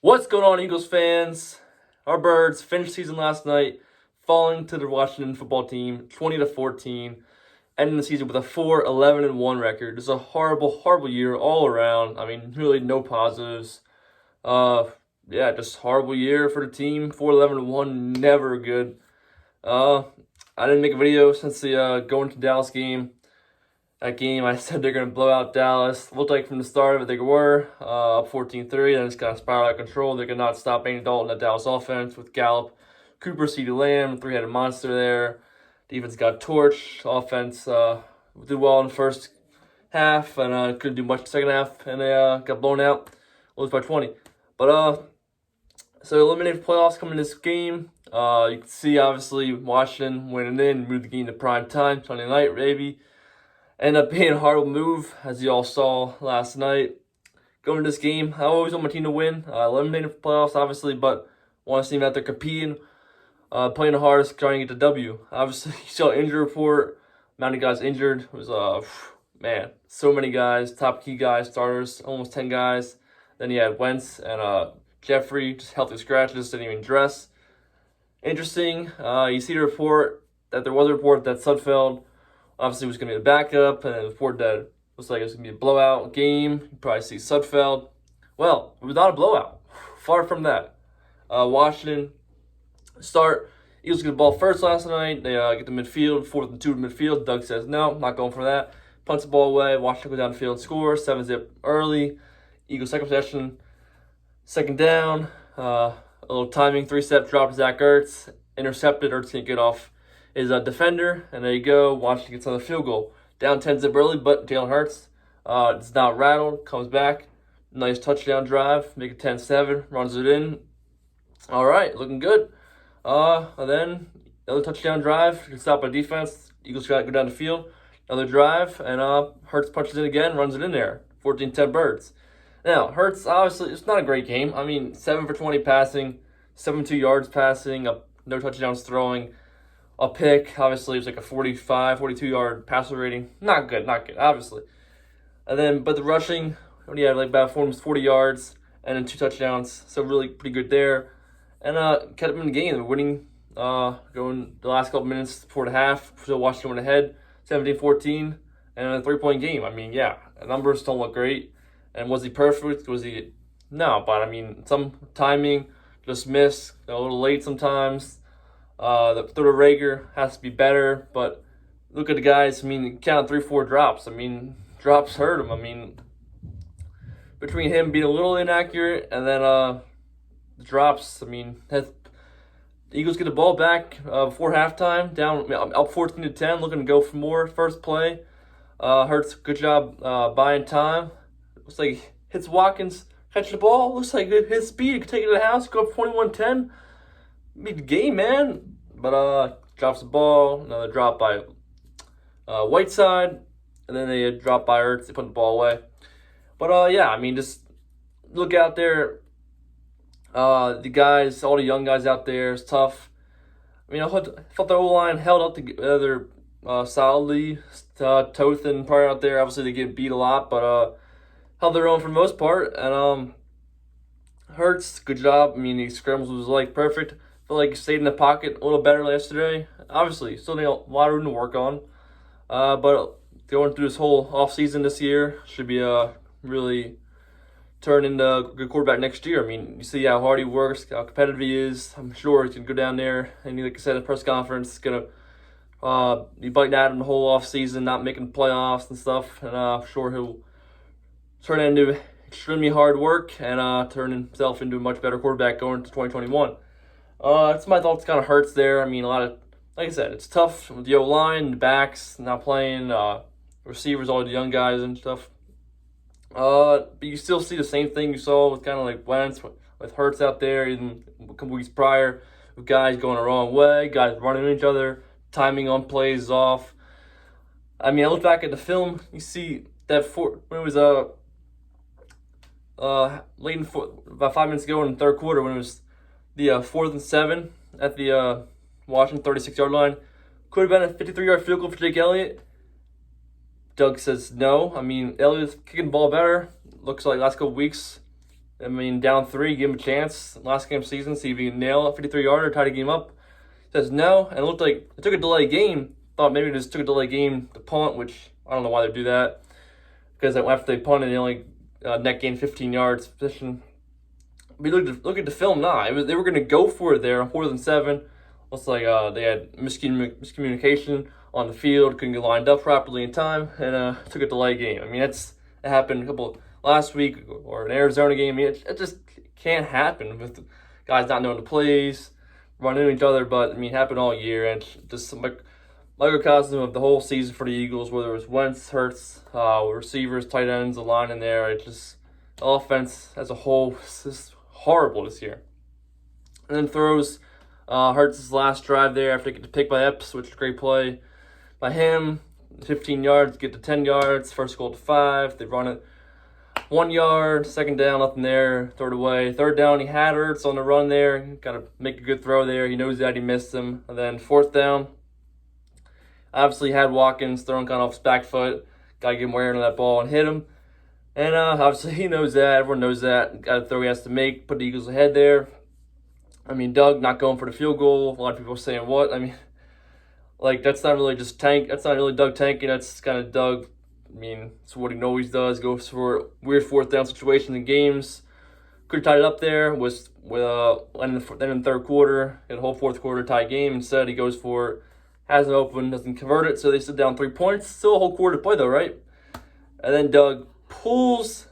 What's going on, Eagles fans? Our Birds finished season last night, falling to the Washington football team 20-14, ending the season with a 4-11-1 record. It's a horrible, horrible year all around. I mean, really no positives. Just horrible year for the team. 4-11-1, never good. I didn't make a video since the going to Dallas game. That game, I said they're going to blow out Dallas. Looked like from the start of it they were up 14-3. Then it's kind of spiraled out of control. They could not stop Andy Dalton, the Dallas offense, with Gallup, Cooper, CeeDee Lamb, three-headed monster there. Defense got torched. Offense did well in the first half and couldn't do much in the second half. And they got blown out, lose by 20. But so eliminated playoffs coming in this game. You can see, obviously, Washington winning in, moved the game to prime time, Sunday night, baby. Ended up being a horrible move, as you all saw last night. Going to this game, I always want my team to win. Eliminated for playoffs, obviously, but want to see them out there competing, playing the hardest, trying to get the W. Obviously, you saw injury report. Amount of guys injured. It was, man, so many guys, top key guys, starters, almost 10 guys. Then you had Wentz and Jeffrey, just healthy scratches, didn't even dress. Interesting. You see the report that there was a report that Sudfeld obviously was going to be the backup, and the report that looks like it was going to be a blowout game. You probably see Sudfeld. Well, it was not a blowout. Far from that. Washington start. Eagles get the ball first last night. They get the midfield, 4th and 2 to midfield. Doug says, no, I'm not going for that. Punts the ball away. Washington goes down the field and score. 7-zip early. Eagles second possession. Second down. A little timing. 3-step drop to Zach Ertz. Intercepted. Ertz can't get off his defender. And there you go. Washington gets another field goal. Down 10-zip early, but Jalen Hurts it's not rattled. Comes back. Nice touchdown drive. Make it 10-7. Runs it in. All right. Looking good. And then another touchdown drive. Gets stopped by defense. Eagles got to go down the field. Another drive. And Hurts punches in again. Runs it in there. 14-10 Birds. Now, Hurts, obviously, it's not a great game. I mean, 7 for 20 passing, 72 yards passing, no touchdowns throwing, a pick. Obviously, it was like a 45, 42-yard passer rating. Not good, obviously. And then, but the rushing, when he had like about 40 yards and then 2 touchdowns, so really pretty good there. And kept him in the game. They're winning, going the last couple minutes before the half, so Washington went ahead, 17-14, and a 3-point game. I mean, yeah, the numbers don't look great. And was he perfect? Was he? No, but I mean, some timing, just miss, a little late sometimes. The throw to Rager has to be better, but look at the guys. I mean, count 3-4 drops. I mean, drops hurt him. I mean, between him being a little inaccurate and then the drops, I mean, the Eagles get the ball back before halftime, down up 14-10, looking to go for more. First play, Hurts, good job buying time. Looks like hits Watkins, catch the ball. Looks like his speed, he could take it to the house, go up 21-10. Beat the game, man. But drops the ball. Another drop by Whiteside. And then they drop by Ertz. They put the ball away. But yeah, I mean, just look out there. The guys, all the young guys out there, it's tough. I mean, I thought the O-line held up together solidly. Toth and Pryor out there, obviously they get beat a lot, but held their own for the most part. And Hurts, good job. I mean, these scrambles was like perfect. Felt like he stayed in the pocket a little better yesterday. Obviously, still need a lot of room to work on. But going through this whole offseason this year should be really turn into a good quarterback next year. I mean, you see how hard he works, how competitive he is. I'm sure he can go down there and, like I said in the press conference, he's going to be biting at him the whole offseason, not making playoffs and stuff. And I'm sure he'll turn into extremely hard work and turn himself into a much better quarterback going into 2021. That's my thoughts. Kind of hurts there. I mean, a lot of, like I said, it's tough with the O-line, the backs not playing, receivers, all the young guys and stuff. But you still see the same thing you saw with kind of like Wentz, with Hurts out there, even a couple weeks prior, with guys going the wrong way, guys running into each other, timing on plays is off. I mean, I look back at the film, you see that when it was late in about 5 minutes ago in the third quarter, when it was the 4th and 7 at the Washington 36-yard line, could have been a 53-yard field goal for Jake Elliott. Doug says no. I mean, Elliott's kicking the ball better. Looks like last couple weeks I mean, down 3, give him a chance. Last game of the season, see if he can nail it. 53-yarder, tie the game up. He says no, and it looked like it took a delay game. Thought maybe it just took a delay game to punt, which I don't know why they do that. Because after they punted, they only net gained 15 yards position. But look at the film now. They were going to go for it there on 4th and 7. Looks like they had miscommunication on the field, couldn't get lined up properly in time, and took a delay game. I mean, it happened last week or an Arizona game. I mean, it just can't happen with guys not knowing the plays, running into each other. But I mean, it happened all year, and just microcosm of the whole season for the Eagles, whether it was Wentz, Hurts, receivers, tight ends, the line in there. It just, the offense as a whole is just horrible this year. And then throws Hurts' last drive there after they get the pick by Epps, which is a great play by him. 15 yards, get to 10 yards, first goal to 5. They run it 1 yard, second down, nothing there, throw it away. Third down, he had Hurts on the run there. Got to make a good throw there. He knows that he missed him. And then 4th down, obviously had Watkins throwing kind of off his back foot. Got to get him wearing on that ball and hit him. And obviously he knows that. Everyone knows that. Got a throw he has to make, put the Eagles ahead there. I mean, Doug not going for the field goal. A lot of people are saying, what? I mean, like, that's not really just tank. That's not really Doug tanking. That's kind of Doug. I mean, it's what he always does. Goes for weird 4th down situations in games. Could have tied it up there. Was then in the 3rd quarter, had a whole 4th quarter tie game. Instead, he goes for it. Has it open, doesn't convert it, so they sit down 3 points. Still a whole quarter to play, though, right? And then Doug pulls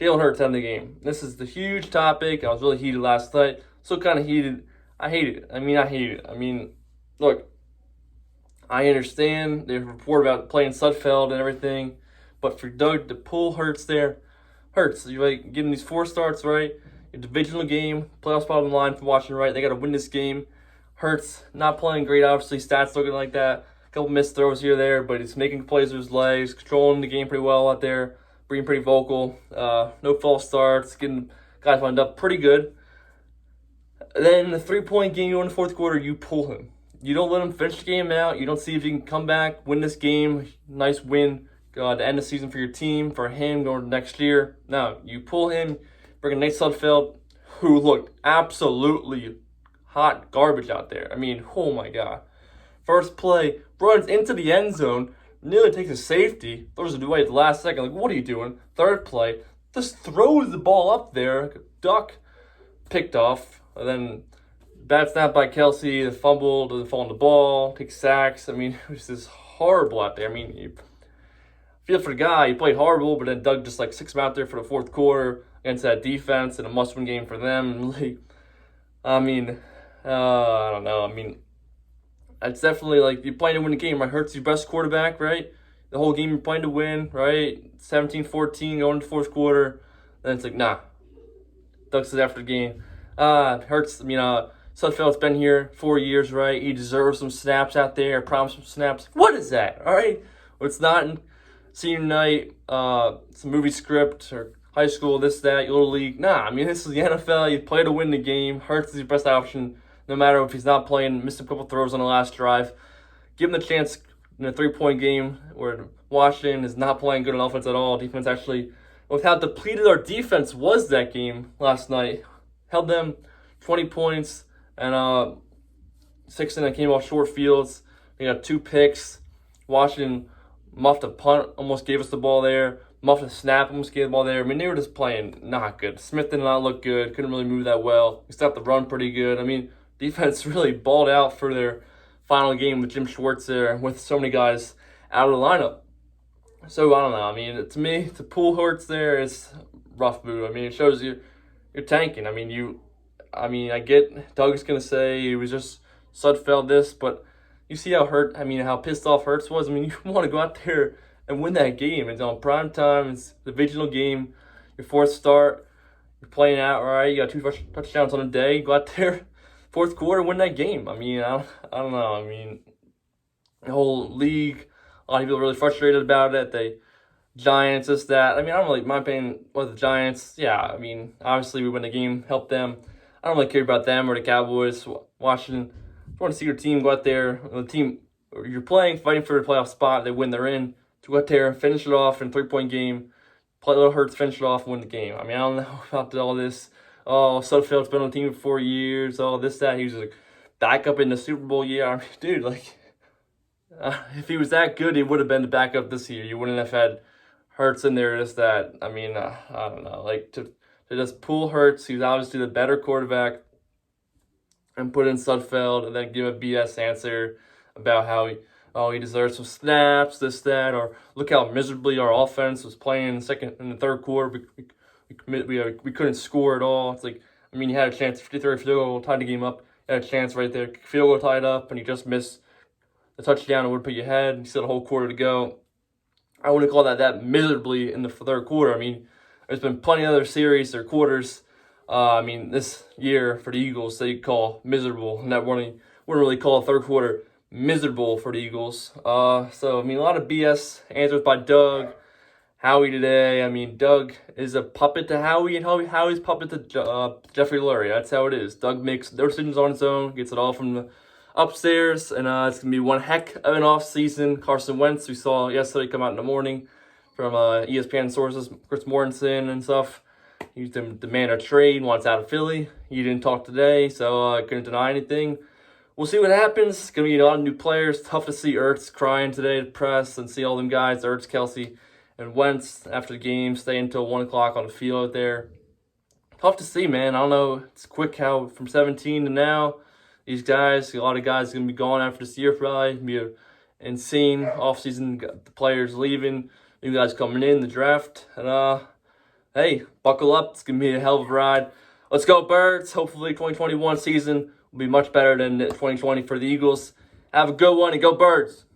Jalen Hurts out of the game. This is the huge topic. I was really heated last night. So kind of heated. I hate it. I hate it. I mean, look, I understand there's a report about playing Sudfeld and everything, but for Doug to pull Hurts there, Hurts, you're like getting these 4 starts, right? A divisional game, playoff spot on the line for Washington, right? They got to win this game. Hurts not playing great, obviously. Stats looking like that. A couple missed throws here or there, but he's making plays with his legs, controlling the game pretty well out there, being pretty vocal. No false starts, getting guys lined up pretty good. Then the 3-point game, you in the 4th quarter, you pull him. You don't let him finish the game out. You don't see if he can come back, win this game. Nice win to end the season for your team, for him going next year. No, you pull him, bring in Nate Sudfeld, who looked absolutely hot garbage out there. I mean, oh my God. First play, runs into the end zone, nearly takes a safety, throws it away at the last second. Like, what are you doing? 3rd play, just throws the ball up there, like a duck, picked off. And then bad snap by Kelsey, the fumble, doesn't fall on the ball, takes sacks. I mean, it was just horrible out there. I mean, you feel for the guy. He played horrible, but then Doug just like 6 him out there for the 4th quarter against that defense and a must-win game for them. Like, I mean, I don't know. I mean, it's definitely like you're playing to win the game, right? Hurts your best quarterback, right? The whole game you're playing to win, right? 17-14 going to 4th quarter. Then it's like, nah. Doug says after the game, Hurts, Sudfeld's been here 4 years, right? He deserves some snaps out there. Promise some snaps. What is that? All right? Well, it's not in senior night, some movie script or high school, this, that, little league. Nah, I mean, this is the NFL. You play to win the game. Hurts is your best option, no matter if he's not playing, missed a couple throws on the last drive. Give him the chance in a 3-point game where Washington is not playing good on offense at all. Defense actually, with how depleted our defense was that game last night, held them 20 points and 6 that came off short fields. They got 2 picks. Washington muffed a punt, almost gave us the ball there. Muffed a snap, almost gave the ball there. I mean, they were just playing not good. Smith did not look good. Couldn't really move that well. He stopped the run pretty good. I mean, defense really balled out for their final game with Jim Schwartz there, with so many guys out of the lineup. So, I don't know. I mean, to me, to pull Hurts there is rough move. I mean, it shows you're tanking. I mean, I get Doug's going to say it was just Sudfeld this, but you see how pissed off Hurts was. I mean, you want to go out there and win that game. It's on prime time. It's the divisional game. Your 4th start. You're playing out, right? You got 2 touchdowns on a day. Go out there, 4th quarter, win that game. I mean, I don't know. I mean, the whole league, a lot of people are really frustrated about it. The Giants, this, that. I mean, I don't really mind paying what the Giants. Yeah, I mean, obviously we win the game, help them. I don't really care about them or the Cowboys, Washington. If you want to see your team go out there, the team you're playing, fighting for a playoff spot, they win, they're in. To go out there and finish it off in a 3-point game, Let Hurts finish it off and win the game. I mean, I don't know about all this. Oh, Sudfeld's been on the team for 4 years. Oh, this, that. He was like backup in the Super Bowl year. I mean, dude, like, if he was that good, he would have been the backup this year. You wouldn't have had Hurts in there, just that. I mean, I don't know. Like, to just pull Hurts, he's obviously the better quarterback, and put in Sudfeld, and then give a BS answer about how he deserves some snaps, this, that, or look how miserably our offense was playing in the second and the third quarter. We couldn't score at all. It's like, I mean, you had a chance, 53rd field goal, tied the game up. You had a chance right there, field goal tied up, and you just missed the touchdown. It would put you ahead. You still had a whole quarter to go. I wouldn't call that miserably in the third quarter. I mean, there's been plenty of other series or quarters. I mean, this year for the Eagles, they call miserable, and that wouldn't really call a third quarter miserable for the Eagles. So, I mean, a lot of BS answers by Doug. Howie today, I mean, Doug is a puppet to Howie, and Howie's puppet to Jeffrey Lurie. That's how it is. Doug makes their decisions on his own, gets it all from the upstairs, and it's going to be one heck of an offseason. Carson Wentz, we saw yesterday come out in the morning from ESPN sources, Chris Mortensen and stuff. He demanded a trade, wants out of Philly. He didn't talk today, so I couldn't deny anything. We'll see what happens. It's going to be a lot of new players. Tough to see Ertz crying today at press and see all them guys, Ertz, Kelsey, and Wentz after the game, stay until 1 o'clock on the field out there. Tough to see, man. I don't know. It's quick how from 17 to now, these guys, a lot of guys are going to be gone after this year probably. It's going to be an insane offseason. The players leaving, new guys coming in, the draft. And, hey, buckle up. It's going to be a hell of a ride. Let's go, Birds. Hopefully 2021 season will be much better than 2020 for the Eagles. Have a good one and go Birds.